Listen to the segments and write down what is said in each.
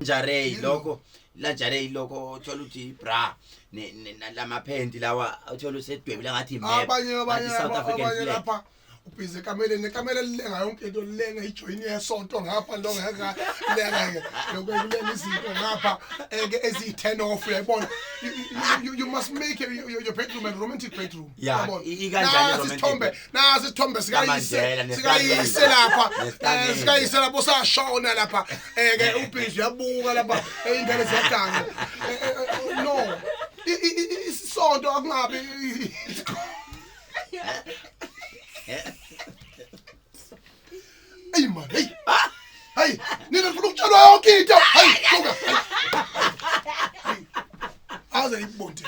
Jarey lokho la Jarey lokho uthola uthi bra lamaphenti lawa uthola usedwebile ngathi imap abanye South African flag lapha ubhizi kamele lenga yonke into lenga ijoin yesonto ngapha lo ngaka lenga lokwenza izinto ngapha ezi10 off uyayibona you must make your bedroom a romantic bedroom yabona ikanjani romantic nasi isithombe sikayise lapha sashona lapha ubhizi uyabuka lapha ingane ziyadanga no isonto akungabi Hey man, hey, nina ngifuna ukutshelwa yonke into. Hey, soka. Aze ibonde.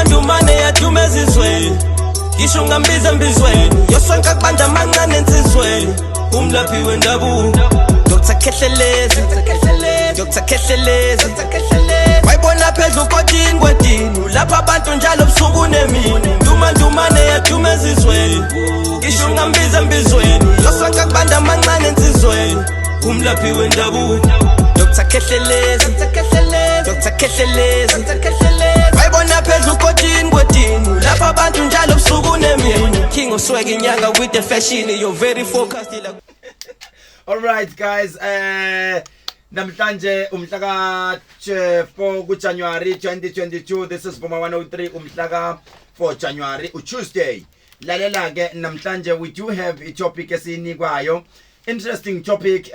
Ndumane yathumezizweni. Ngisho ngambiza mbizweni. Yosonka kubanja amancane ensizweni. Umlaphi wendabuko. Dr. Khehlelezi. Wayibona phezulu kodini lapha abantu njalo ubusuku nemini. Ndumane yathumezizweni. Ngisho ngambiza mbizweni. Yosonka kubanja amancane ensizweni. Umlaphi wendabuko. Dr. Khehlelezi. Wayibona phezulu kodini lapha abantu njalo ubusuku nemini. King of swag inyanga with the fashion, you're very focused. All right guys, namhlanje umhla ka 4 kuJanuary 2022. This is Boma 103 umhla ka 4 January Tuesday. Lalela ke namhlanje we do have a topic esinikwayo. Interesting topic.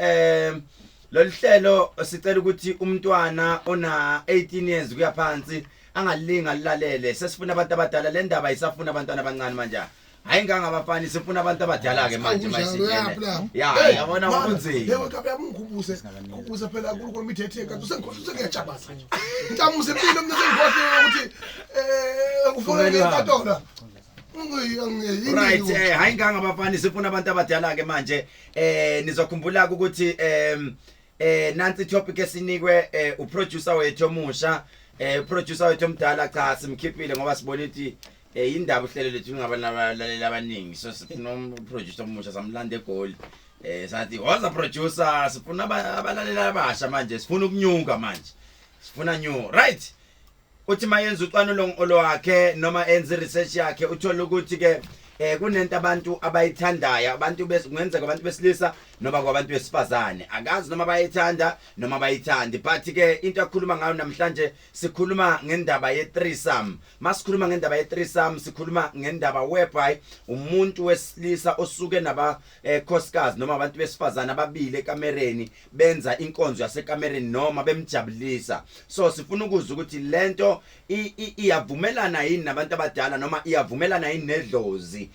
Lolu hlelo sicela ukuthi umntwana ona 18 years kuya phansi angalinga lalele. Sesifuna abantu abadala, le ndaba isafuna abantwana abancane manje. Hayi ngangabafani sifuna abantu abadala ke manje mayisiyena. Yabona ukunzima. Yebo kabe yamngubuse. Kubuza phela kuNkulunkulu mithethe kanti usengikhosisa ngiyajabaza nje. Ntamuze impilo mina sengikhohle ukuthi ufonele inkatolo. Right, hayi ngangabafani sifuna abantu abadala ke manje. Nizokhumbula ukuthi nansi topic esinikwe uproducer wethu omusha, producer wethu omdala cha simkhiphile ngoba sibona ukuthi indaba uhlelo lethu ngabalaleli abaningi so sifuna producer omusha samlanda eGoli sathi waza producer sifuna abalaleli abasha manje sifuna ukunyuka manje sifuna new right uthi mayenza ucwanulo olwakhe noma enze research yakhe uthola ukuthi ke kunento abantu abayithandayo abantu kungenzeka abantu besilisa noma kwabantu besifazane akazi noma bayithanda noma bayithandi but ke into akhuluma ngayo namhlanje sikhuluma ngendaba ye-threesome. Masikhuluma ngendaba ye-threesome sikhuluma ngendaba whereby umuntu wesilisa osuke naba khosikazi noma abantu besifazane ababili ekamereni benza inkonzo yasekamereni noma bemjabulisa. So sifuna ukuzwa ukuthi lento iyavumelana yini nabantu abadala noma iyavumelana yini nedlozi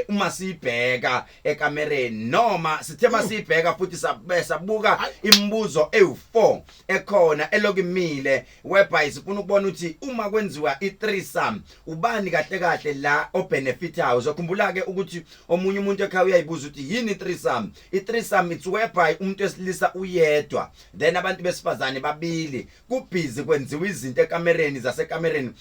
uma sibheka ekamereni noma sithe masibheka futhi sabuka imibuzo ewu4 ekhona elokimile whereby sifuna ukubona ukuthi uma kwenziwa i-threesome ubani kahle kahle la obenefitayo. Uzokhumbula ke ukuthi omunye umuntu ekhaya uyayibuza ukuthi yini i-threesome. I-threesome it's whereby umuntu wesilisa uyedwa then abantu besifazane babili kubhizi kwenziwa izinto ekamereni zasekamereni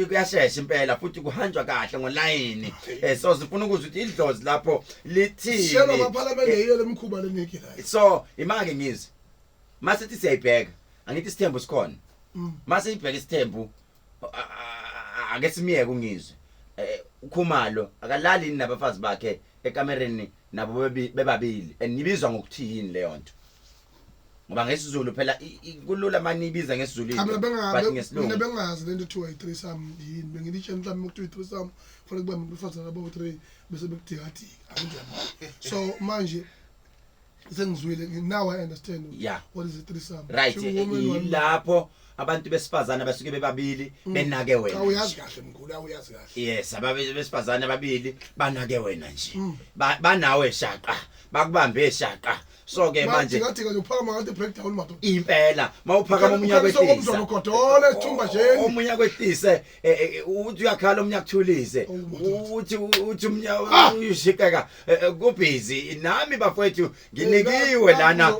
kuyashesha impela futhi kuhanjwa kahle ngoline. So sifuna ukuzwa ukuthi idlozi lapho lithini shelo ngaphalamende yiyo lemkhuba leniki la. So imake ngizwe masithi siyayibheka angithi isithembu sikhona mase ibheka isithembu ake simiyeke ungizwe uKhumalo akalali nabafazi bakhe ekamereni nabo bebabili nibizwa ngokuthi yini leyo nto ngoba ngesizulu phela kulula manibiza ngesizulu but ngesilungu mina bengazi lento ethiwa i-threesome yini bengilitshe mhlawumbe ukuthi i-threesome kufanele kube befazana abo-3 bese bekudikathi akunjani so manje sengizwile now I understand what is i-threesome right lapho abantu besifazana basuke bebabili benake wena awuyazi kahle mkhulu awuyazi kahle yes ababili besifazana ababili banake wena nje banawe shaqa bakubambe shaqa. So ke manje ngathi uphakama ngathi breakdown madoda impela mawuphakama omunye kwehlisa ngogodole sithumba nje omunye kwehlise uthi uyakhala omunye akuthulise uthi umunye uyishikeka kubhizi nami bafowethu nginikiwe lana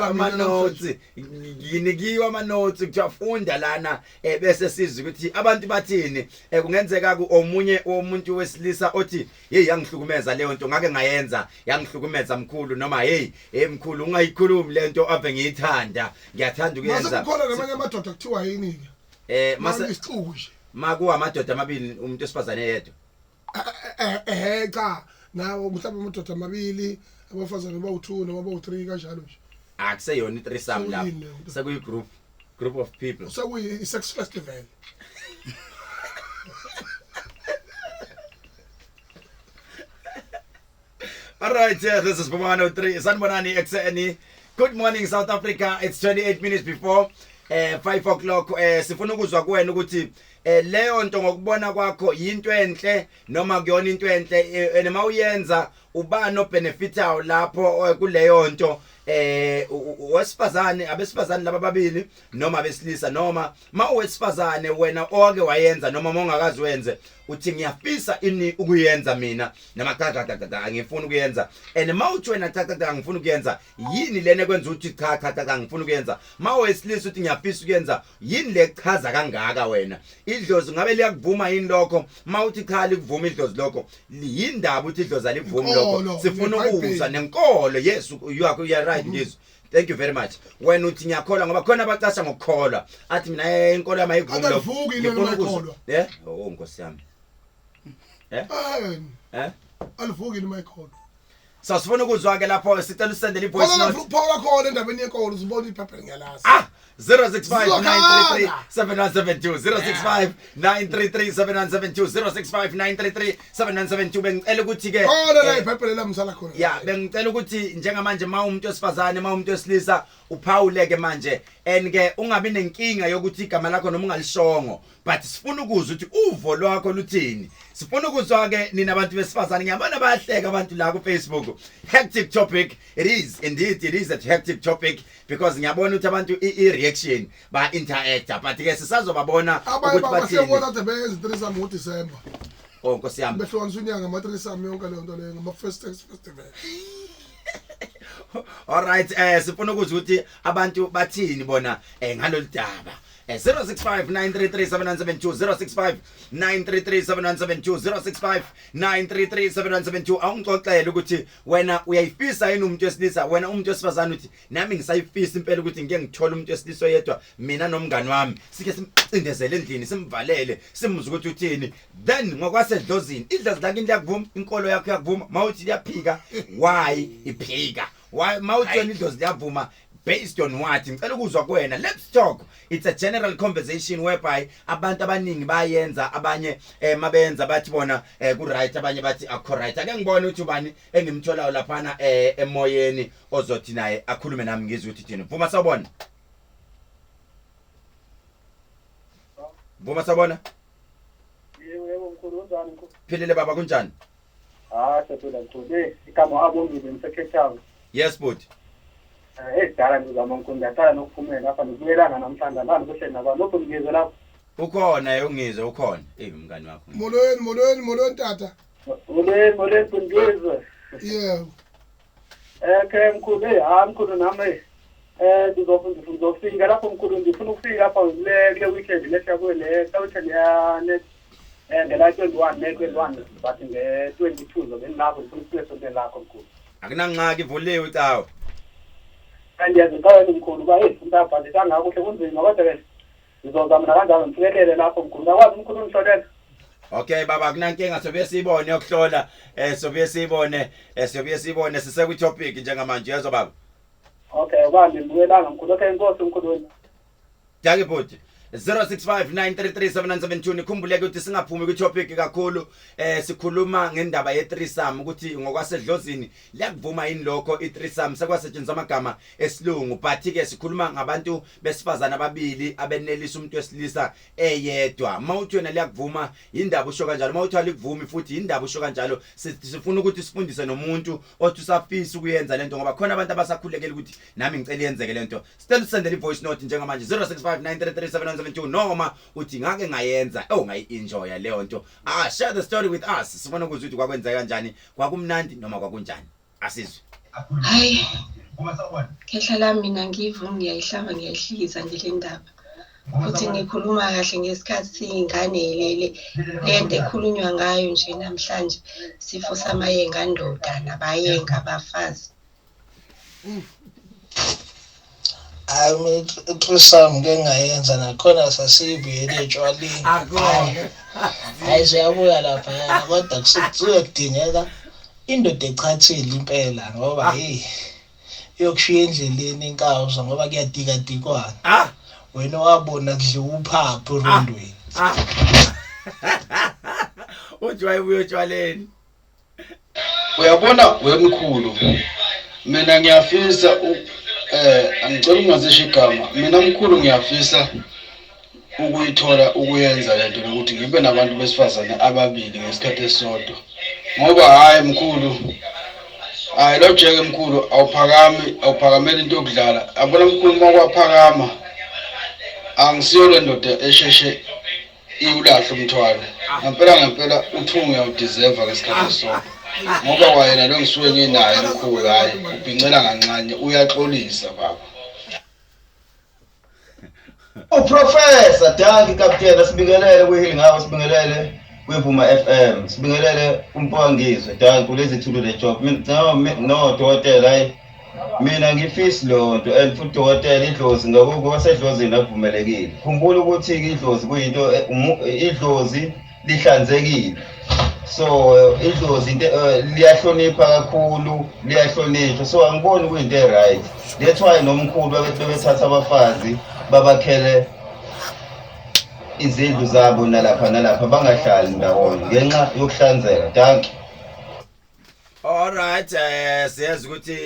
ama notes nginikiwe ama notes kuthiwa siyafunda lana bese sizwe ukuthi abantu bathini kungenzeka omunye umuntu wesilisa othi hey yangihlukumeza leyo nto ngake ngayenza yangihlukumeza mkhulu noma hey mkhulu ungayikhulumi lento ave ngiyithanda ngiyathanda ukuyenza mase kukhona namanye amadoda kuthiwa yini ke mase isixuku nje makuwa amadoda amabili umuntu esifazane yedwa cha nawo mhlawumbe amadoda amabili abafazane bawu2 noma bawu3 kanjalo nje akuseyona i-threesome lapho sekuyi group of people sekuyi sex festival All right, this is Bumano 3 Sanbonani XNE. Good morning South Africa. It's 28 minutes before 5 o'clock. Sifuna ukuzwa kuwena ukuthi leyo nto ngokubona kwakho yinto enhle noma kuyona into enhle noma uyenza ubani obenefitayo lapho kuleyo nto wesifazane abesifazane laba babili noma abesilisa noma mawesifazane wena oke wayenza noma mongakazi wenze uthi ngiyafisa ini ukuyenza mina noma cha ngifuna ukuyenza and mawuthi wena cha ngifuna ukuyenza yini lene kwenza ukuthi cha ngifuna ukuyenza mawesilisa uthi ngiyafisa ukuyenza yini lechaza kangaka wena idlozi ngabe liyakuvuma yini lokho mawuthi cha likuvuma idlozi lokho yindaba uthi idlozi alivumi lokho sifuna ukuzwa nenkolo yes you are right ngizwe thank you very much when uthi ngiyakholwa ngoba khona abacasha ngokukholwa athi mina inkolo yami ayivumi lokho ngifuna ukuzwa nkosi yami alivuki noma ikhona so sifuna ukuzwa ke lapho sicela usendele ivoice note phawula khona endabeni yenkolo uzibona iphepha ngiyalazi 065 933 772 065 bengicela ukuthi ke khona la iphepha lela msala khona yeah bengicela ukuthi njengamanje umuntu wesifazane umuntu wesilisa uphawuleke manje and ke ungabi nenkinga yokuthi igama lakho noma ungalishongo but sifuna ukuzwa ukuthi uvo lwakho luthini sifuna ukuzwa ke nina abantu besifazane ngiyabona bayahleka abantu la ku Facebook hectic topic it is a hectic topic because ngiyabona ukuthi abantu i-reaction ba interact but ke sisazobabona ukuthi bathini abasebona ukuthi beze3 ngoDisemba nkosi yami behlukanisa unyanga ama3 yonke leyo nto leyo ngama first festival all right sifuna ukuzwa ukuthi abantu bathini bona ngalolu daba 065 933 772 065 933 772 awungixoxele ukuthi wena uyayifisa yini umuntu wesilisa wena umuntu wesifazane uthi nami ngisayifisa impela ukuthi ngeke ngithola umuntu wesilisa yedwa mina nomngani wami sike simcindezele endlini simvalele simuzwe ukuthi uthini then ngokwasedlozini idlozi lakini liyakuvuma inkolo yakho yakuvuma mawuthi liyaphika why iphika why mawuthi yona idlozi liyavuma based on what ngicela ukuzwa kuwena let's talk it's a general conversation whereby abantu abaningi bayenza abanye mabenza bathi bona ku right abanye bathi akho right ake ngibone ukuthi ubani engimtholayo laphana emoyeni ozothi naye akhulume nami ngizwe ukuthi thina vuma sawubona yebo mkhulu unjani mkhulu philile baba kunjani sephila mkhulu igama abongile ngisekhethanga yes but edala ngizama mkhulu ngiyathanda nokuphumela lapha ngibuyelana namhlanje lana kuhleli nabantu lokho ngizwe lapho ukhona ungizwe ukhona mngani wakho molweni tata molweni ngizwe yebo ke mkhulu mkhulu nami ngizofika lapho mkhulu ngifuna ukufika lapha kule weekend lesha kwele weekend ya ngela 21 ne21 but nge22 zobe ngilapho ngifuna ukufika sonke lakho mkhulu akunangxaki ivuliwe cawo ngiyazixoxa mkhulu ba indaba ngakakuhle kunzima kodwa ke ngizozama kanjalo ngifikelele lapho mkhulu ngakwazi umkhulu ungihlolele okay baba akunankinga sobuye siyibone yokuhlola sobuye siyibone siseku topic njengamanje yazo baba okay ubani ngibuyelanga mkhulu okay inkosi mkhulu Jake bhuti 065 nikhumbuleke ukuthi singaphumi ku topic kakhulu sikhuluma ngendaba ye-threesome ukuthi ngokwasedlozini liyakuvuma yini lokho i-threesome sekwasetshenziswa amagama esilungu but ke sikhuluma ngabantu besifazana ababili abenelisa umuntu wesilisa eyedwa mawuthi wena liyakuvuma indaba usho kanjalo mawuthi alikuvumi futhi indaba usho kanjalo sifuna ukuthi sifundise nomuntu othi usafisa ukuyenza lento ngoba khona abantu abasakhulekela ukuthi nami ngicela yenzeke lento sicela usendele ivoice note njengamanje 065 noma uthi ngake ngayenza ngayi-enjoya leyo nto share the story with us sifuna ukuzwa ukuthi kwakwenzeka kanjani kwakumnandi noma kwakunjani asizwe hayi ngehla lami mina ngiyivuma ngiyayihlaba ngiyayihlikiza nje le ndaba futhi ngikhuluma kahle ngesikhathi ingane lento ekhulunywa ngayo nje namhlanje sifo samayenga ndoda nabayenga abafazi. Trisam ke ngayenza nakhona sasibuyele etshwaleni. Hayi siyabuya lapha kodwa kusuke kudingeka indoda echathile impela ngoba iyokushiya endleleni inkawuza ngoba kuyadikadikwana. Wena wabona kudliwa uphapho erondweni. Uthi wayebuya etshwaleni. Uyabona wemkhulu mina ngiyafisa angicela ungazisho igama mina mkhulu ngiyafisa ukuyithola ukuyenza lento ukuthi ngibe nabantu besifazane ababili ngesikhathi esisodwa ngoba hayi mkhulu hayi lo jeke mkhulu awuphakamela into yokudlala yabona mkhulu makwaphakama angisiyo le ndoda esheshe iwulahle umthwalo ngempela uthungu uyawudeserve ngesikhathi esisodwa ngoba wayena lo ngisuke nginaye mkhulu hayi ubhincela kancane uyaxolisa baba. Professor Danki Captain sibingelele kwiHealing Hour sibingelele kwiVuma FM sibingelele uMpangizwe Danki kulezi thulo le job no dokotela hayi mina ngifisi lonto and futhi dokotela idlozi ngakuko wasedlozini avumelekile khumbula ukuthi idlozi kuyinto idlozi lihlanzekile so idlozi liyahlonipha kakhulu liyahlonishwa so angiboni kuyinto right that's why nomkhulu bebethatha abafazi babakhele izindlu zabo nalapha bangahlali ndawonye ngenxa yokuhlanzeka. Danki. All right siyazi ukuthi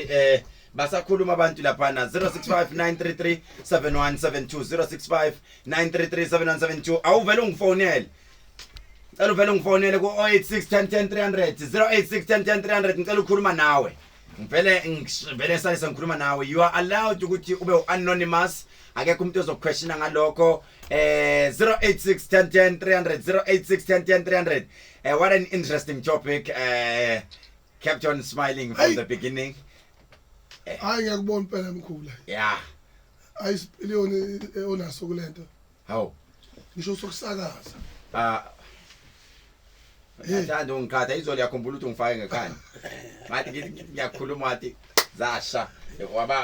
basakhuluma abantu lapha na 0659337172 0659337172 awuvela ungifonele cela uvela ungifonele ku 08610300 08610300 ngicela ukukhuluma nawe ngivele salisa ngikhuluma nawe you are allowed ukuthi ube anonymous akekho umuntu ozokuquestiona ngalokho 08610300 08610300 what an interesting topic kept on smiling from the beginning. Hayi ngiyakubona phela mkhulu. Yeah. Ayisipiliyoni onaso kulento. How? Ngisho sokusakaza. Ngithanda ungikhatha izolo yakhumbula ukuthi ungifake ngekhanda. Ngathi ngiyakhuluma wathi zasha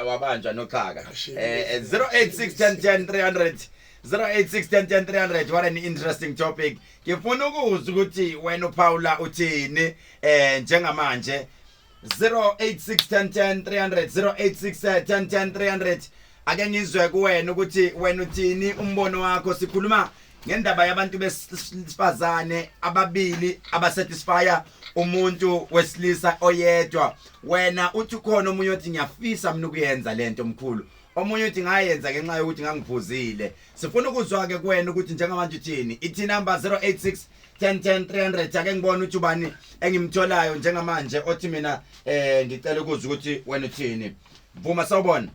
wabanjwa noxhaka. 08610300 08610300 what an interesting topic. Ngifuna ukuzwa ukuthi wena uPaula uthini njengamanje 08610300 08610300 ake ngizwe kuwena ukuthi wena uthini umbono wakho sikhuluma ngendaba yabantu besifazane ababili abasatisfya umuntu wesilisa oyedwa wena uthi khona omunye othi ngiyafisa mina ukuyenza lento mkhulu omunye uthi ngayenza ngenxa yokuthi ngangiphuzile sifuna ukuzwa ke kuwena ukuthi njengamanje uthini ithi number 08610300 ake ngibone ukuthi ubani engimtholayo njengamanje othi mina ngicela ukuzwa ukuthi wena uthini Vuma sawubona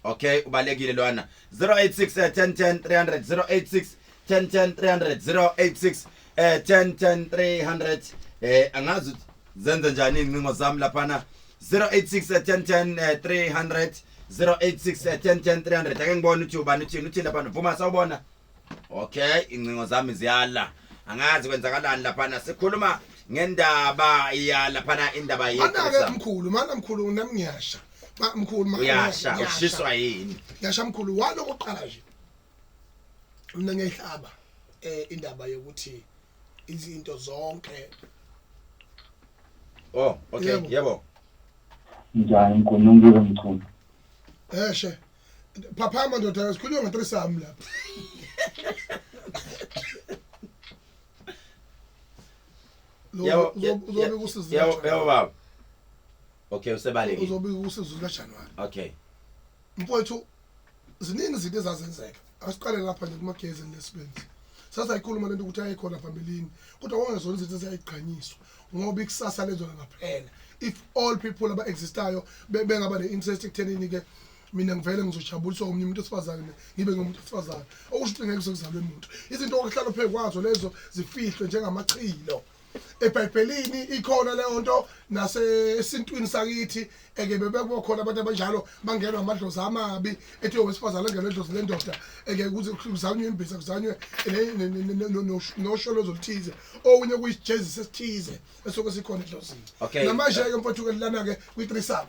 okay ubalekile lwana 08610300 08610300 08610300 angazi zenze njani incingo zami lapha na 08610300 08610300 ake ngibone ukuthi ubani uthini lapha Vuma sawubona okay incingo zami ziyala angazi kwenzakalani lapha na sikhuluma ngendaba ya lapha na indaba yethu mana mkhulu nami ngiyasha mkhulu uyasha ushiswa yini yasha mkhulu waloko qala nje mina ngiyahlaba indaba yokuthi izinto zonke oh okay yebo njani nkonongile mkhulu eshe papa mandoda sikhulunywa ngatrisam lapha yebo baba okay usebalekile uzobe usizo kaJanuary okay mfowethu ziningi izinto ezazenzeka asiqale lapha nje kumagezi nesibenzisi sasa ikhuluma lento ukuthi ayikhona phambelini kodwa wongezona izinto eziyayiqhanyiswa ngoba ikusasa lezona ngaphela if all people aba existayo bengaba ne-interest ekuthenini ke mina ngivele ngizojabuliswa umnye umuntu osifazane ngibe ngomuntu osifazane okusho ukuthi ngeke kuzozalwe umuntu izinto okuhlala phezu kwazo lezo zifihlwe njengamachilo eBhayibhelini ikhona leyo nto nasesintwini sakithi eke bebekukhona abantu abanjalo bangenwa amadlozi amabi ethi owesifazana angenwe idlozi lendoda eke kuze kuzanywe imbiza kuzanywe nosholo zoluthize okunye kuyijezi sesithize esoke sikhona edlozini namanje ke mfowethu ke lana ke kwi-3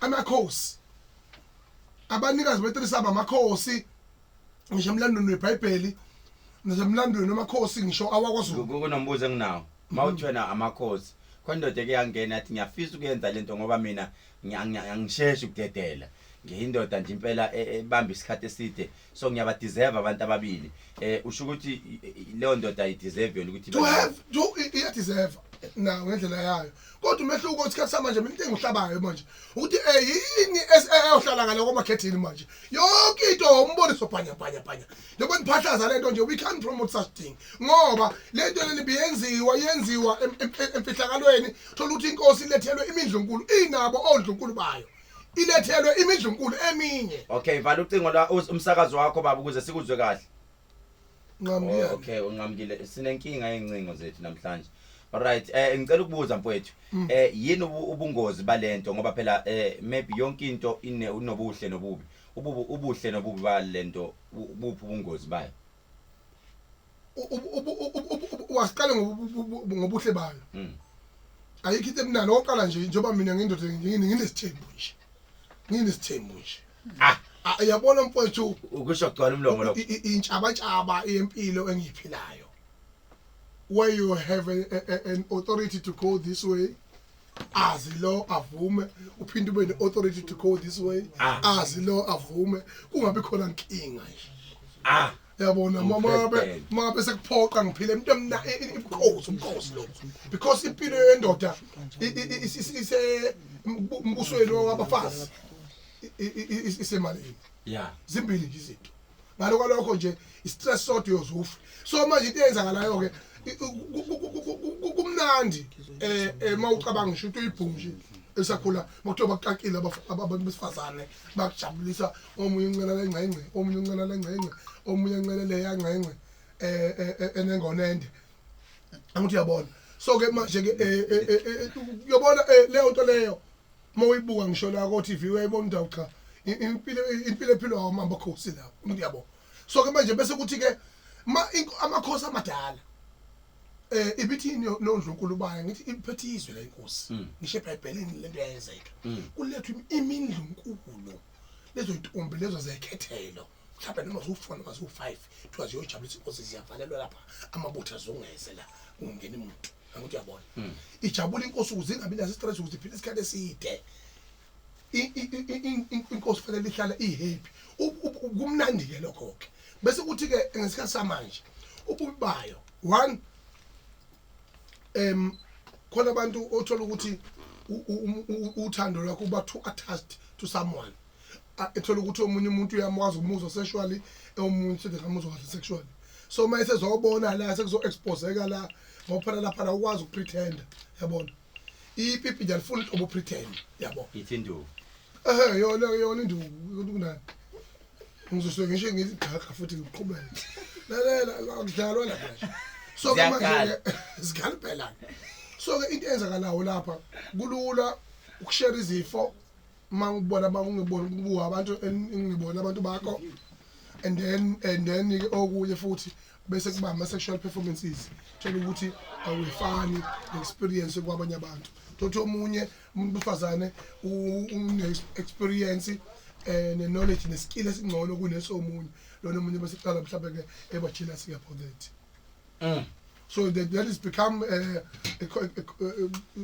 amakhosi abanikazi be-3 amakhosi ngisho emlandweni weBhayibheli nasemlandweni wamakhosi ngisho awakwaZulu kunombuzo enginawo mawuthena amakhosi kondoda ke yangena athi ngiyafisa ukuyenza lento ngoba mina ngiyangisheshe ukudedela ngiyindoda nje impela ebamba isikhathi eside so ngiyabadiserve abantu ababili usho ukuthi leyo ndoda ayideserve yona ukuthi iya deserve na ngendlela yayo kodwa umehluko isikhathi samanje mina into engihlabayo manje ukuthi yini eyohlala ngale komakhethini manje yonke into umboniso phanya njengoba niphahlaza lento nje we can't promote such thing ngoba lento leni yenziwa emfihlakalweni thola ukuthi inkosi ilethelwe imidlunkulu inabo ondlunkulu bayo ilethelwe imidlunkulu eminye okay vala ucingo la umsakazo wakho baba ukuze sikuzwe kahle ngamnike okay ungamkile sinenkinga yencingo zethu namhlanje alright ngicela ukubuza mfowethu yini ubungozi balento ngoba phela maybe yonke into inobuhle nobubi ubuhle nobubi balento ubuphi ubungozi bayo wasiqale ngobuhle bayo ayikho into emnandi oqala nje njengoba mina ngindoda nginesithembu nje yabona mfowethu ukusho kugcwala umlomo lo intshaba yempilo engiyiphilayo where you have an authority to call this way as law avume uphinde ube ne-authority to call this way as law avume kungabi khona inkinga nje yabona mama sekuphoqa ngiphile into umkhosi lo because impilo yendoda ise mbusweni wabafazi isemalini zimbili nje izinto ngalokho nje istress sodwa yozufa so manje into eyenzakalayo ke kumnandi mawucabanga ngisho into uyibhunji esakhula makuthiwa baqaqile abantu besifazane bakujabulisa omunye uncela lengcengce omunye uncela lengcengce omunye uncela leyangcengce enengonende angithi yabona so ke manje ke uyabona leyo nto leyo mawibuka ngisho la ko TV uyayibona indawo cha impilo ephilwa amamba khosi la ngiyabo so ke manje bese kuthi ke amakhosi amadala ibithini nondlunkulu bayo ngithi iphethizwe la inkosi ngisho eBhayibhelini lento yayenzeka kulethwe imindlunkulu lezo intombi lezo zekhethelo mhlawumbe noma zo4 noma zo5 thiwa ziyojabulisa inkosi ziyavalelwa lapha amabutho azungeze la ungena umuntu angithi uyabona ijabula inkosi ukuze ingabi naso stress ukuze iphile isikhathi eside inkosi fanele ihlala ihappy kumnandi ke lokho ke bese kuthi ke ngesikhathi samanje ububi bayo 1 khona abantu othola ukuthi uthando lwakho uba too attached to someone ethola ukuthi omunye umuntu uyamwazi umuzwa sexually omunye sethi ngamuzwa kahle sexually so mayise zobona la sekuzo exposeka la ngophela lapha la ukwazi ukupretend yabona ipipi nje alifuni ubu pretend yabo ithindu yona induku kunani ngizosuke ngisho ngizigaga futhi ngiqhubele lalela akudlalwa lapha so manje sigalibhela so ke into enzakalayo lapha kulula ukushare izifo mangibona bangibona kubuka abantu engibona abantu bakho and then okunye futhi bese kuba ama sexual performances thola ukuthi awufani experience kwabanye abantu thothi omunye umuntu ufazane une experience ne knowledge ne skill esingcono kunesomunye lona umunye bese qala mhlawumbe ke ebajila sika for that so that is become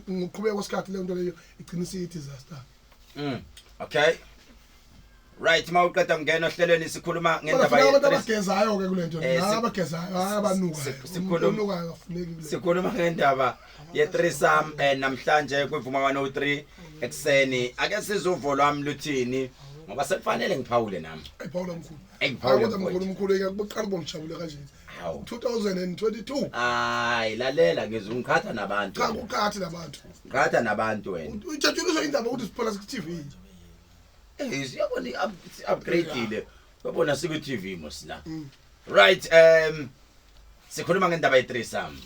ngoqhubeka kwesikhathi le nto leyo igcina disaster okay right mawuqeda ngena ohlelweni sikhuluma ngendaba abagezayo ke kulento abagezayo abanuka sikhuluma ngendaba ye-threesome namhlanje kwivuma 103 ekseni ake sizovolwa wami luthini ngoba sekufanele ngiphawule nami ayiphawula mkhulu engiphawule mkhulu ekuqala bongijabule kanje 2022 hayi lalela ngizungikhatha nabantu cha ukhatha nabantu ngikhatha nabantu wena ujatshuliswa indaba ukuthi siphola ku TV siyabona i-upgrade ile babona siku TV mosla right sikhuluma ngendaba ye-threesome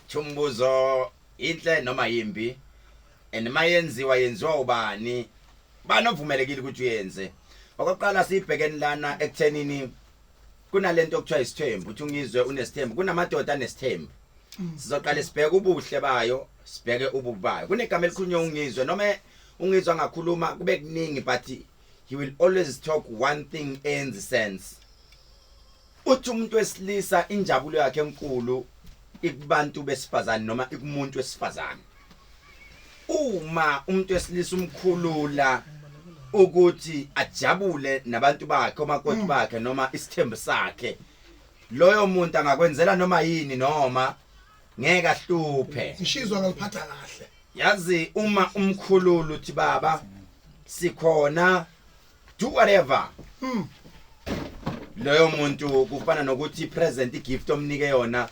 Thumbuzo inhle noma yimbi and yenziwa ubani banovumelekile ukuthi uyenze. Okokuqala sibhekeni lana ekuthenini kunalento okuthiwa isithembu uthi ungizwe unesithembu kunamadoda anesithembu. Sizoqala sibheke ubuhle bayo sibheke ububi bayo. Kunegama elikhulunywa ungizwe noma ungizwe ngakhuluma kube kuningi but he will always talk one thing in the sense. Uthi umuntu wesilisa injabulo yakhe enkulu ikubantu besifazane noma ikumuntu wesifazane. Uma umuntu wesilisa umkhulula ukuthi ajabule nabantu bakhe omakoti bakhe noma isithembu sakhe, loyo muntu angakwenzela noma yini noma ngeke ahluphe. Ngishizwa ngaliphatha kahle. Yazi uma umkhulula uthi baba sikhona do whatever. Loyo muntu kufana nokuthi present igift omnike yona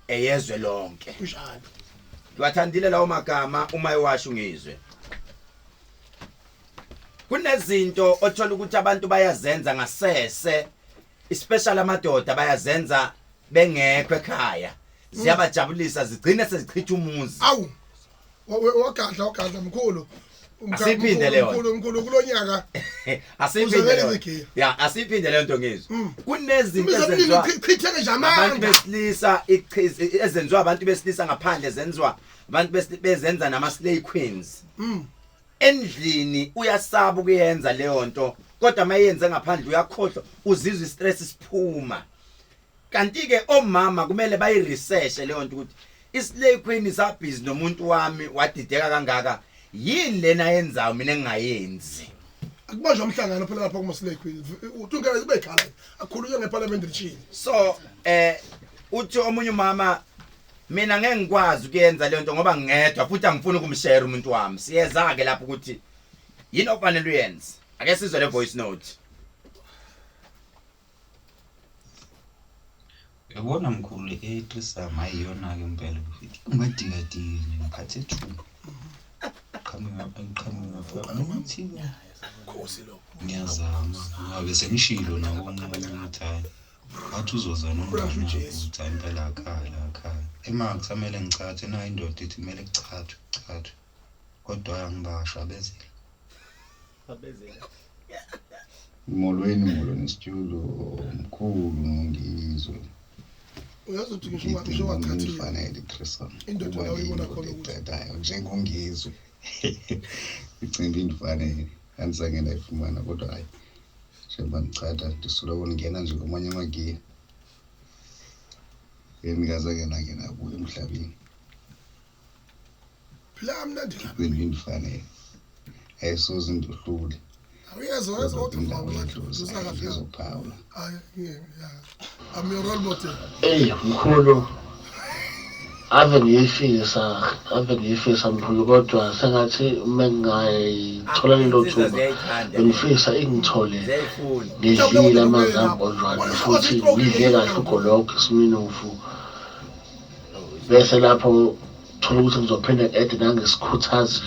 eyezwe lonke. Kunjalo. Ngiwathandile lawo magama uma ewasho ungizwe. Kunezinto othola ukuthi abantu bayazenza ngasese, especially amadoda bayazenza bengekho ekhaya. Ziyabajabulisa zigcine sezichitha umuzi. Awu. Wagadla mkhulu. Asiphinde leyo. Mkhulu kulonyaka. Asiphinde leyo. Ya, asiphinde leyo nto ngizwe. Kunezinto ezenziwa abantu besilisa ezenziwa abantu besilisa ngaphandle zenziwa abantu bezenza nama slay queens. Endlini uyasaba ukuyenza leyo nto kodwa mayenze ngaphandle uyakhohlwa uzizwa istress siphuma. Kanti ke omama kumele bayi research leyo nto ukuthi islay queen isabhizi nomuntu wami wadideka kangaka yini lena yenzayo mina engayenzi. Akubanjwa umhlangano phela lapha kuma slay queen uthungela ibe khala akhulunywa ngeparliament richini. So uthi omunye umama mina ngeke ngikwazi ukuyenza le nto ngoba ngedwa futhi angifuni ukumshare umuntu wami. Siyeza ke lapho ukuthi yini ofanele uyenze. Ake sizwe le voice note. Yabona mkhulu eTrisama ayiyona ke impela ukuthi ungadikadini ngiphathe thumbu. Qhamuka Khosi lo. ngiyazama ngabe sengishilo nako umuntu wathi uzoza nomngane ukuthi impela akhala ema kusamele ngicathe na indoda ithi kumele kucathwe kodwa angibasha bezela molweni studio mkhulu ngizwe uyazi ukuthi ngisho wakhathi fanele Trisama indoda lawo ibona khona ukuthi njengongizwe icimbi indifanele andizange ndayifumana kodwa hayi njengoba ngicatha ndisoloko ngena nje komanye amagiya ngazake nangena kuyo emhlabeni phela amnandi lapha icimbi indifanele ayisoze ndohlule awuyazi ukuthi ngizophawu hayi I'm your role model. Mkhulu ave ngiyifisa mkhulu kodwa sengathi mengayithola lelo thuba ngifisa ingithole ngidlile amazambonjwana futhi ngidle kahle ugolokho siminofu bese lapho thola ukuthi ngizophinda ede nangesikhuthazi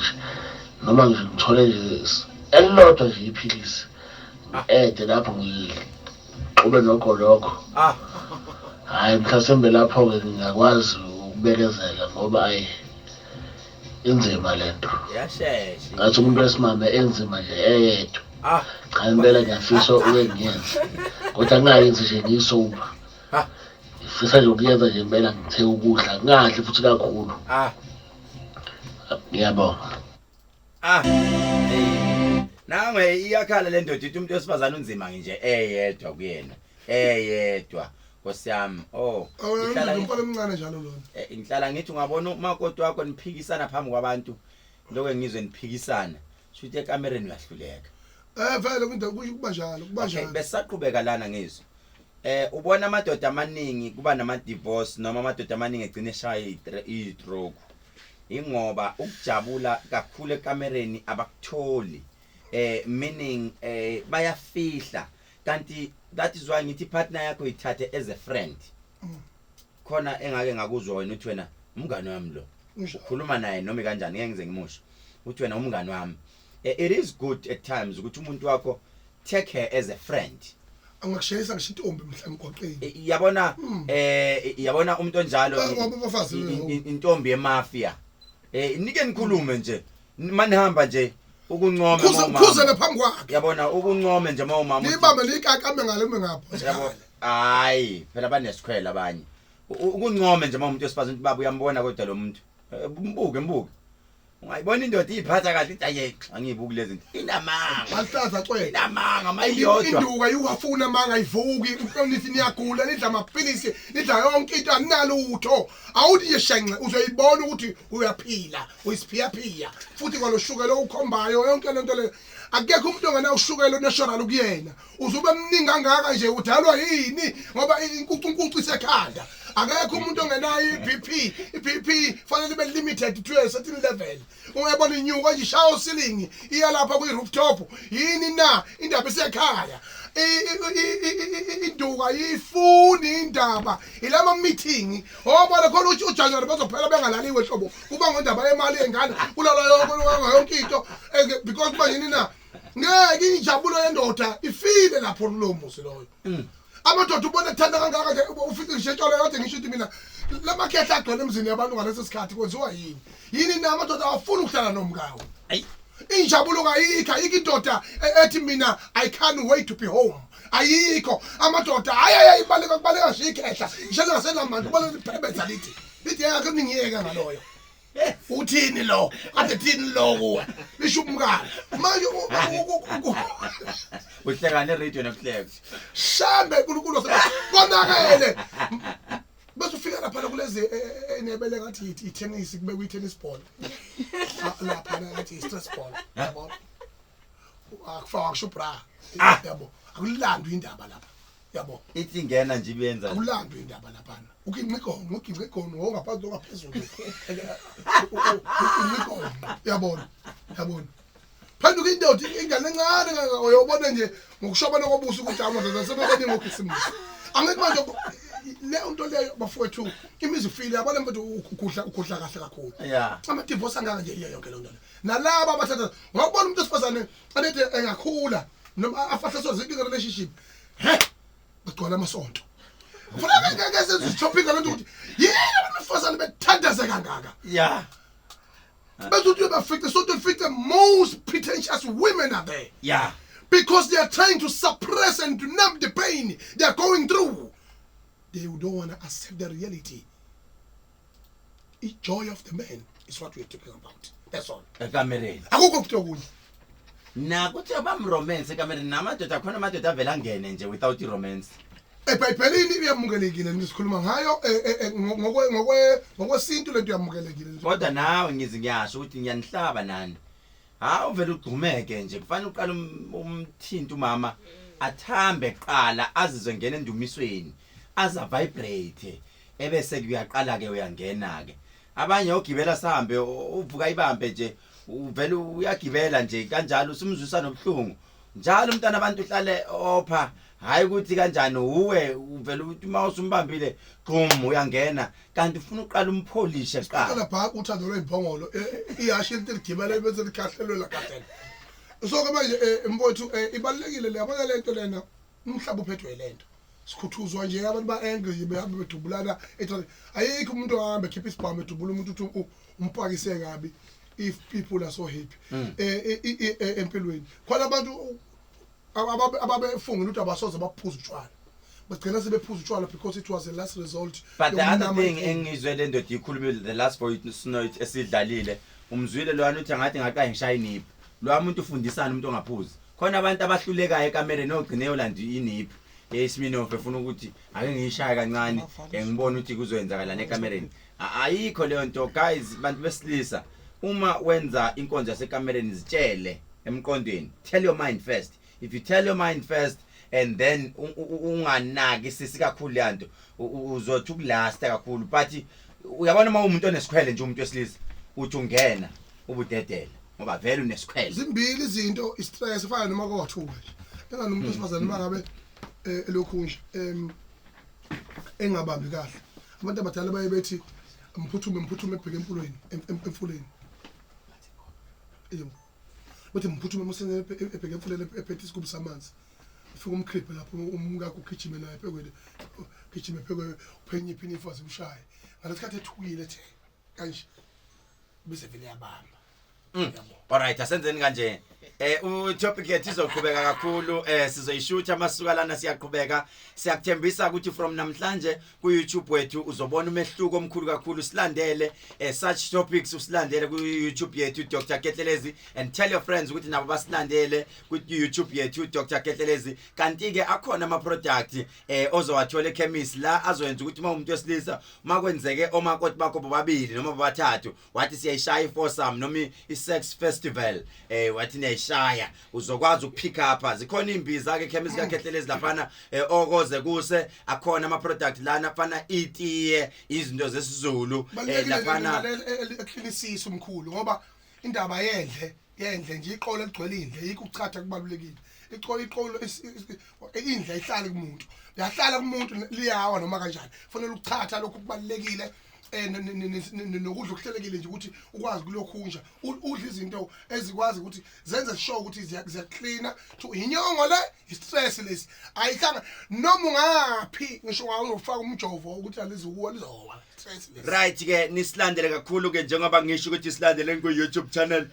noma nje ngithole nje elilodwa nje iphilisi ede lapho ngixube nogolokho hayi mhlasimbe lapho ke ngiyakwazi ukubekezela ngoba ayi inzima lento Yasheshe. ngathi umuntu wesimame enzima nje eyedwa cha impela ngiyafisa uyengiyenza kodwa ngingayenzi nje ngiyisoba ngifisa nje ukuyenza nje impela ngithe ukudla ngahle futhi kakhulu ngiyabonga Nawe iyakhala le ndoda ithi umuntu wesifazana unzima nje eyedwa kuyena eyedwa Nkosi yami ngihlala emncane njalo lona ngihlala ngithi ungabona umakoti wakho niphikisana phambi kwabantu lokho ngizwe niphikisana shuthi ekamereni uyahluleka vele kwinto kuba njalo okay besaqhubeka lana ngizwe ubona amadoda amaningi kuba nama divorce noma amadoda amaningi egcine eshaya i-stroke ingoba ukujabula kakhulu ekamereni abakutholi meaning bayafihla kanti that is why ngithi partner yakho ithathe as a friend khona engake ngakuzwa wena uthi wena umngane wami lo ukhuluma naye noma kanjani ngeke ngize ngimusho uthi wena umngane wami it is good at times ukuthi umuntu wakho take her as a friend angakushayisa ngisho intombi emgwaqeni yabona yabona umuntu onjalo intombi yemafia nike nikhulume nje manihamba nje ukuncoma mama khuzele phambi kwakhe yabona ukuncoma nje mama nibambe likakame ngale ngapha yabo hayi phela banesikhwela abanye ukuncoma nje mama umuntu esifazana baba uyambona kodwa lo muntu mbuke ungayibona indoda iphatha kahle ithi aye angiyibuki lezi zinto inamanga malihlaza cwele inamanga mayiyodwa induka yiwafuna manga ivuki nithi niyagula nidla amaphilisi nidla yonke into aninalutho awuthi yeshanqe uzoyibona ukuthi uyaphila uyisiphiyaphiya futhi kwaloshukela ukhombayo yonke lento le akekho umuntu ongena ushukela natural kuyena uzube mningi kangaka nje udalwa yini ngoba inkucunkucu isekhanda akekho umuntu ongenayo iBP fanele ibe limited to a certain level uyabona inyuka nje shawo ceiling iya lapha ku rooftop yini na indaba isekhaya induka yifuni indaba ilama meeting obona khona uthi uJanuary bazophela bengalaliwe hlobo kuba ngendaba yemali engane kulala yonke into because manje nina ngeke injabulo yendoda ifile lapho lomuzi loyo amadoda ubona ethanda kangaka nje ufike ngishetsholo kade ngisho ukuthi mina lamakhehla agcwele emzini yabantu ngaleso sikhathi kwenziwa yini na amadoda awafuna ukuhlala nomkawo injabulo ayikho indoda ethi mina I can't wait to be home ayikho amadoda ayibaleka kubaleka nje ikhehla ngisho ngaselamandla ubona iphebeza lithi yakhe ngiyeka ngaloyo uthini lo ade thini lo kuwe lisho umkani manje uhlekane eradio nokuhleka shambe uNkulunkulu konakele bese ufika lapha kulezi enebele ngathi i-tennis kube kuyi-tennis ball lapha ngathi i-stress ball yabo akufaka kusho bra yabo akulandwa indaba lapha yabo ithi ngena nje ibenza akulandwa indaba lapha ukingqikhono ngaphansi ngaphezulu yabona phanduka indoda ingane encane uyobona nje ngokushobana kobuso ukuthi amadoda sebekade ngokusimisa angeke manje le nto leyo bafowethu imizi ufile yabona mfethu ukudla kahle kakhulu ama divorce angaka nje yonke le nto nalabo abathatha ngokubona umuntu osifazane anethi engakhula noma afahlaswa zinto relationship bagcwala amasonto ufuna ngeke senze shopping lento ukuthi yini abafazane bethandaza kangaka but what you have the most pretentious women are there because they are trying to suppress and to numb the pain they are going through. They don't want to accept the reality. The joy of the man is what we are talking about. That's all. Kamereni akukho kuthi na kuthi abamromance kamereni namadoda khona amadoda avela ngene nje without romance eBhayibhelini iyamukelekile nisikhuluma ngayo ngokwesintu lento iyamukelekile kodwa nawe ngiyasho ukuthi ngiyanihlaba nani uvela ugcumeke nje kufanele uqala umthinta umama athambe qala azizwe ngene endumisweni aza vibrate ebese kuyaqala ke uyangena ke abanye ogibela sahambe uvuka ibambe nje uvela uyagibela nje kanjalo usumzwisa nobhlungu njalo umntana abantu uhlale opha hayi ukuthi kanjani uwe uvela ukuthi mawusu umbambile qhum uyangena kanti ufuna uqala umpholishe qala lapha uthando lwezibhongolo iyashi into ligibela bese likhahlelwe la kahle so ke manje mfowethu ibalekile le yabona lento lena umhlaba uphethwe lento sikhuthuzwa nje abantu ba-angry nje behambe bedubulana ayikho umuntu ahambe khipha isibhamu edubula umuntu uthi umpakise kabi if people are so happy empilweni khona abantu ababefunga ukuthi abasoze baphuza utshwala bagcina sebephuza utshwala because it was the last result. But the other thing engizwe le ndoda ikhuluma the last voice note esidlalile umzwile lo wani uthi ngathi ngaqha ngishaya iniphi lo umuntu ufundisana umuntu ongaphuzi khona abantu abahlulekayo ekamereni ogcine yolandi iniphi eSminoff efuna ukuthi ake ngishaya kancane ngibona ukuthi kuzoyenzakala nekamereni ayikho leyo nto guys bantu besilisa uma wenza inkonzo yasekamereni zitshele emqondweni tell your mind first. If you tell your mind first and then unganaki sisi kakhulu yanto uzothi ukulasta kakhulu but uyabona uma umuntu onesikhwele nje umuntu wesilisa uthi ungena ubudedela ngoba vele unesikhwele zimbili izinto istress efana noma kwathuka nje enganomuntu osifazane mangabe elokhunje engabambi kahle abantu abadala baye bethi mphuthume ebheke empulweni emfuleni bethi mphuthume musene ebheke emfuleni ephethe isigubhu samanzi ufika umclip lapho umkakho ugijime naye phekwe gijime phekwe uphenye iphini ifazi ushaye ngalesikhathi ethukile ethe kanje bese vele yabamba. Alright, asenzeni kanje. Topic yethu izoqhubeka kakhulu sizoyishuta amasuka lana siyaqhubeka siyakuthembisa ukuthi from namhlanje ku YouTube wethu uzobona umehluko omkhulu kakhulu silandele such topics usilandele ku YouTube yethu Dr. Ketlelezi and tell your friends ukuthi nabo basilandele ku YouTube yethu Dr. Ketlelezi kanti ke akhona ama product ozowathola ekhemisi la azoyenza ukuthi uma umuntu wesilisa makwenzeke omakoti bakho bobabili noma bobathathu wathi siyayishaya i-foursome noma i-sex festival wathi niyayishaya uzokwazi ukupick up zikhona imbiza ke ekhemisi kaKetlelezi lapha okoze kuse akhona ama product lana afana itiye izinto zesizulu lapha eclinisisa umkhulu ngoba indaba yendle nje iqolo eligcwele indle yikho ukuchatha kubalulekile iqolo indle ihlala kumuntu yahlala kumuntu liyawa noma kanjani kufanele ukuchatha lokho kubalulekile nokudla okuhlelekile nje ukuthi ukwazi kulokhunja udla izinto ezikwazi ukuthi zenze show ukuthi ziyacleana to inyongo le stress lesi ayihlanga noma ungaphi ngisho ngawufaka umjovo ukuthi alizuwa lizowa stress lesi right ke nisilandele kakhulu ke njengoba ngisho ukuthi silandele ku YouTube channel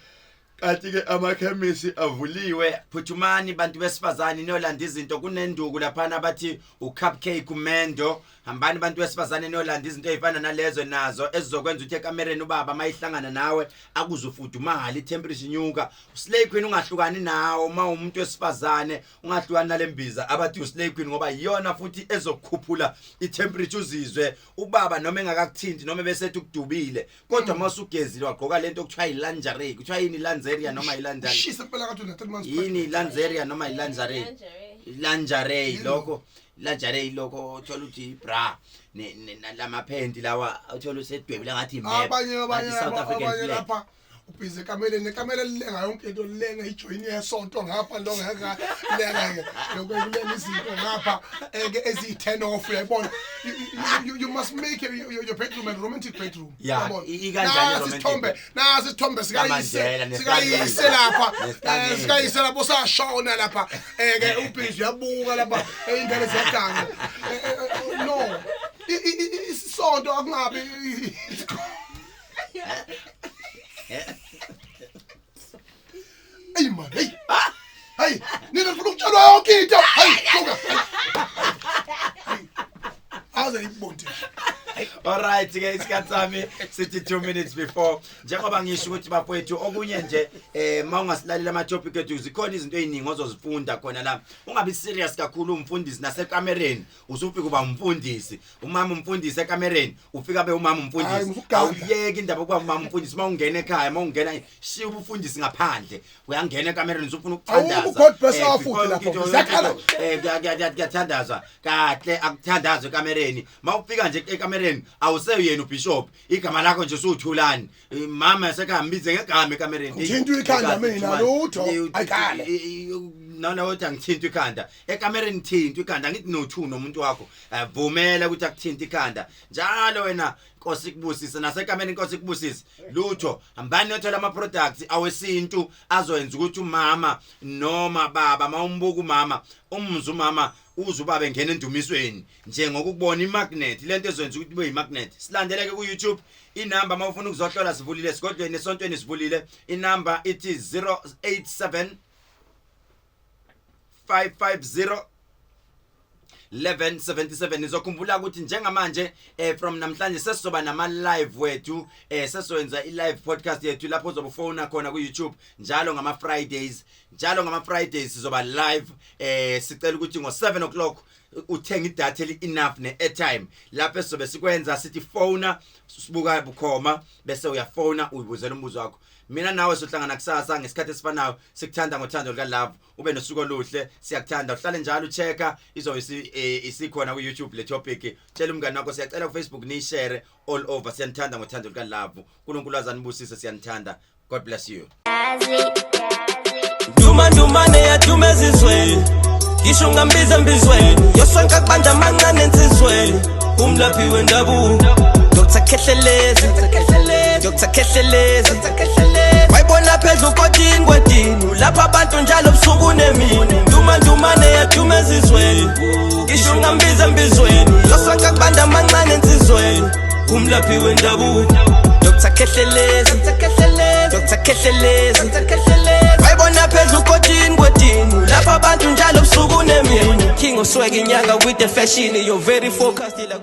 kanti ke amakhemisi avuliwe phuthumani bantu besifazane nolanda izinto kunenduku lapha abathi ucupcake umendo hambani bantu besifazane nolanda izinto ezifana nalezo nazo ezizokwenza ukuthi ekamereni ubaba mayihlangana nawe akuzufudumala itemperature inyuka uslay queen ungahlukani nawo uma umuntu wesifazane ungahlukani nalembiza abathi uslay queen ngoba iyona futhi ezokukhuphula itemperature uzizwe ubaba noma engakakuthinti noma besethu ukudubile kodwa masugezile wagqoka lento okuthiwa ilingerie kuthiwa yini ilingerie noma ilingerie shisa phela kathi una 3 months yini ilingerie noma ilingerie lingerie lokho lingerie lokho uthola ukuthi bra lamaphenti lawa uthola usedwebile ngathi imap abanye South African lapha ubhize kamele lilenga yonke into lilenga ijoin yesonto ngapha lo ngaka lenga lokho kulenga izinto ngapha ezi10 off uyayibona you must make your bedroom a romantic bedroom yabona ikanjani romantic nazi isithombe sikayise lapha sikayise lapho sashona lapha ubhize uyabuka lapha ingane ziyadanga no isonto akungabi Hey man, hey, nina ngifuna ukutshelwa yonke into. Hey, shoka. Awuzayibonde. Alright ke isikhathi sami sithi 2 minutes before njengoba ngisho ukuthi bafowethu okunye nje mawungasilalela ama topic ethu zikhona izinto eziningi ozozifunda khona la ungabi serious kakhulu umfundisi nasekamereni usufika uba umfundisi umama umfundisi ekamereni ufika be umama umfundisi awuyeki indaba kuba umama umfundisi mawungena ekhaya mawungena shiya ubufundisi ngaphandle uyangena ekamereni usufuna ukuthandaza God bless our food lapho zakhala kuyathandazwa kahle akuthandazwe ekamereni mawufika nje ekamereni awuseyena ubishop igama lakho nje usuthulani mama yasekambize ngegama ekamereni ngithinta ikhanda mina lutho ayikhala nona uthi angithinta ikhanda ekamereni thinta ikhanda ngithi no2 nomuntu wakho vumela ukuthi akuthinta ikhanda njalo wena Nkosi kubusisa nasekamereni Nkosi kubusisa lutho hambani nothola ama products awesintu azoyenza ukuthi umama noma baba mawumbuka umama umzu umama uzubaba engena endumisweni njengokubona imagnet lento ezwenza ukuthi kube imagnet silandeleke ku YouTube inamba mawufuna ukuzohlola sivulile sigodlweni esontweni sivulile inamba ithi 087 550 1177 nizokhumbula ukuthi njengamanje from namhlanje sesizoba nama live wethu sesizoyenza i live podcast yethu lapho uzobufona khona ku YouTube njalo ngama Fridays sizoba live sicela ukuthi ngo7 o'clock uthenga idatha enough ne airtime lapho sizobe sikwenza sithi phone sibuka bukhoma bese uyafona uyibuzela umbuzo wakho mina nawe sohlangana kusasa ngesikhathi esifanayo sikuthanda ngothando lika love ube nosuku oluhle siyakuthanda uhlale njalo uchecka izobe isikhona ku YouTube le topic tshela umngane wakho siyacela ku Facebook ni share all over siyanthanda ngothando lika love uNkulunkulu azanibusise siyanthanda God bless you Ndumane yathumezizweni Kisho ngambiza mbizweni Yoswanka kubanja mancane nsizweni Umlaphi wendabuko Dr. Kehlelezi Dr. Kehlelezi wayibona phezulu kodini kwedini lapha abantu njalo busuku nemini ndumane yaduma ezizweni ngisho ngambiza embizweni yosaka kubanda amancane ensizweni umlaphi wendabuko Dr. Kehlelezi Dr. Kehlelezi wayibona phezulu kodini kwedini lapha abantu njalo busuku nemini King of swag inyanga with the fashion you're very focused